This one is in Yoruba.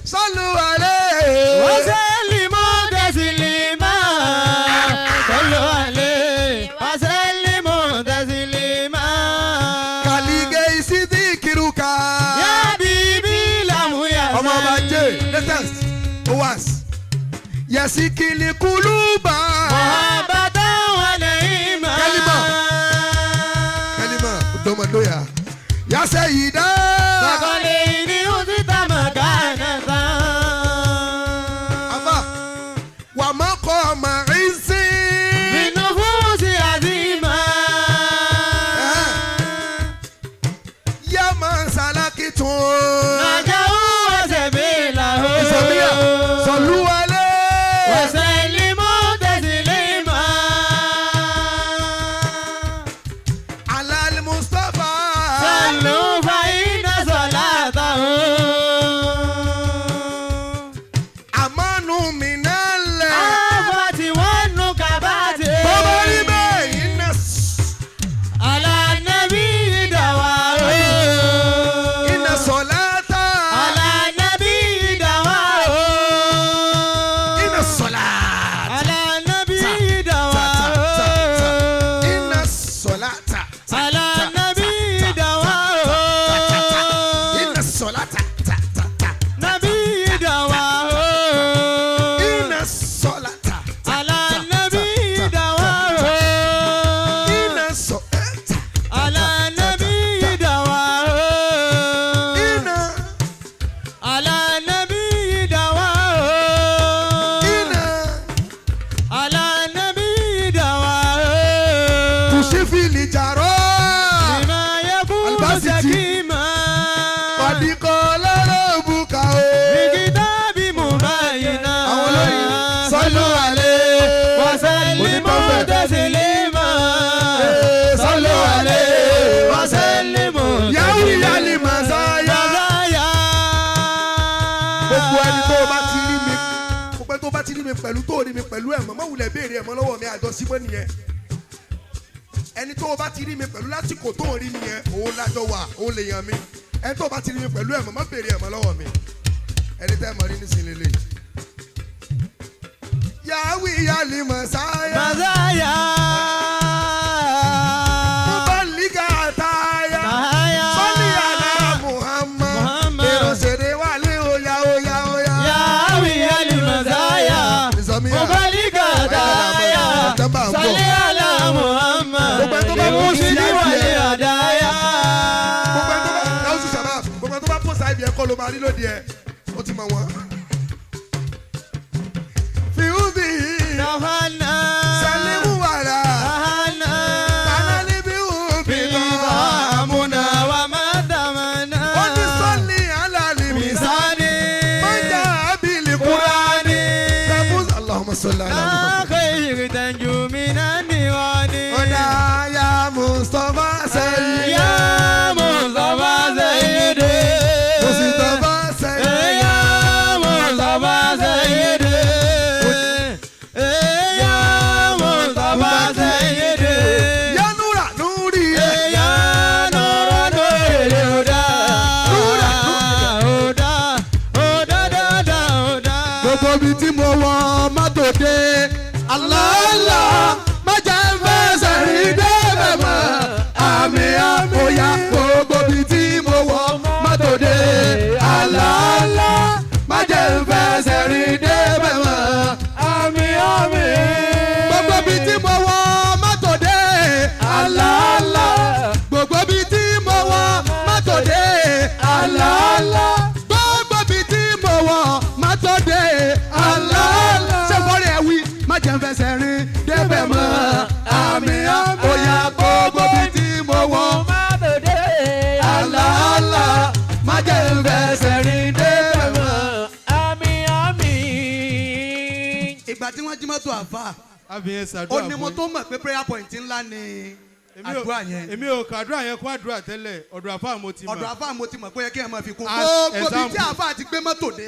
صلوا عليه وسلموا تسليما صلوا عليه وسلموا تسليما كاليجي ذكرك يا حبيبي لم يزل أما باجي latest owas يسكن القلوب محبة ونعيما كلمة قدام اللويا يا سيدة فقليني أزيد مكانك أما ومقام عز بالنفوس عظيما يا من سلكتم نجوا وسبيله صلوا عليه وسلموا تسليما على المصطفى صلوا فإن صلاته أمان من الله آفات والنكبات على النبي دواه إن الصلاة على النبي دواه إن الصلاة على النبي دواه إن الصلاة على النبي دواه إن الصلاة نبي دواه إن الصلاة على النبي دواه إن الصلاة على النبي دواه إن على النبي دواه على النبي دواه تشفي الجراح لما يكون الباسطي. سكيما قد قال ربك بكتاب مبينا أولئك صلوا عليه وسلموا تسليما صلوا عليه وسلموا يا ويا المزايا gbogbo ẹni tó bá ti rí mi gbogbo ẹni tó bá ti rí mi pẹ̀lú tó rí mi pẹ̀lú ẹ̀ mọ́ wulẹ̀ béèrè ẹ̀ mọ́ lọ́wọ́ mi àjọṣímọ́ nìyẹn ẹni tó bá ti rí mi pẹ̀lú lásìkò tó rí mi yẹn òun lájọ wà òun lè yàn mí ẹni tó bá ti rí mi pẹ̀lú ẹ̀ mọ́ béèrè ẹ̀ mọ́ lọ́wọ́ mi ẹni tẹ́ ẹ̀ mọ́ rí nísìnyí lélẹ̀ yàwí yàlí mọ̀sáyà Mazaya mọ̀bálígà àtàyà Tahaya sọ́ni àná Muhammad Muhammad. èrò ṣèdè wà lé oya oya oya. Yawi al-Mazaya Nizamiya. Mubalika Daya Salli ala Muhammad Gbogbo ẹni tó bá post Limusidi IVF. wali Adaya gbogbo ẹni tó bá káwùsù sábà gbogbo ẹni tó bá post IVF kọ́ ló máa rí lóde ẹ̀ ó ti mọ̀ wọ́n. fìhùbì Nafana salimu wàrà Ahana tànálí bí hùbì Biba lọ. Amuna wa Madamana ó ní sọ́ọ̀lì alálì mi Misani mọ́jà ábìlì kúrá. Qurani sẹ́fún Allahumma salli ala Muhammad. Akhir tanju minan diwani ọ̀dà ya Mustapha sẹ́yìn. Ya Mustafa Sayyidi Mustapha sẹ́yìn. Ya Mustafa Sayyidi Ya Mustafa Sayyidi ya nura nuri. Ya Nura Nuril Huda Nura. Huda Huda Huda Huda gbogbo ibi tí mo wọ mọ́tò dé aláàlá má jẹ́ ń fẹsẹ̀ rí débẹ̀ mọ́ àmì àbòyá gbogbo ibi tí mo wọ mọ́tò dé aláàlá má jẹ́ ń fẹsẹ̀ rí débẹ̀ mọ́ àmì àmì. gbogbo ibi tí mo wọ mọ́tò dé aláàlá gbogbo ibi tí mo wọ mọ́tò dé aláàlá gbogbo ibi tí mo wọ mọ́tò dé aláàlá. ṣé fọ́ọ̀rẹ́ ẹ wí má jẹ́ ń fẹsẹ̀ rìn débẹ̀ mọ́ àmì àbòyá gbogbo ibi tí mo wọ aláàlá má jẹ́ ń fẹsẹ̀ rìn débẹ̀ mọ́. ìgbà tí wọ́n jí mọ́tò àfà ó ní mo tó mọ̀ pé prayer point ńlá ni àdúrà yẹn. èmi ò kàdúrà yẹn kó àdúrà tẹ́lẹ̀ ọ̀dọ̀ àfáà mo ti mọ̀. ọ̀dọ̀ àfà mo ti mọ̀ pé ó yẹ kí ẹ máa fi kún. As gbogbo ibi tí example. àfà ti gbé mọ́tò dé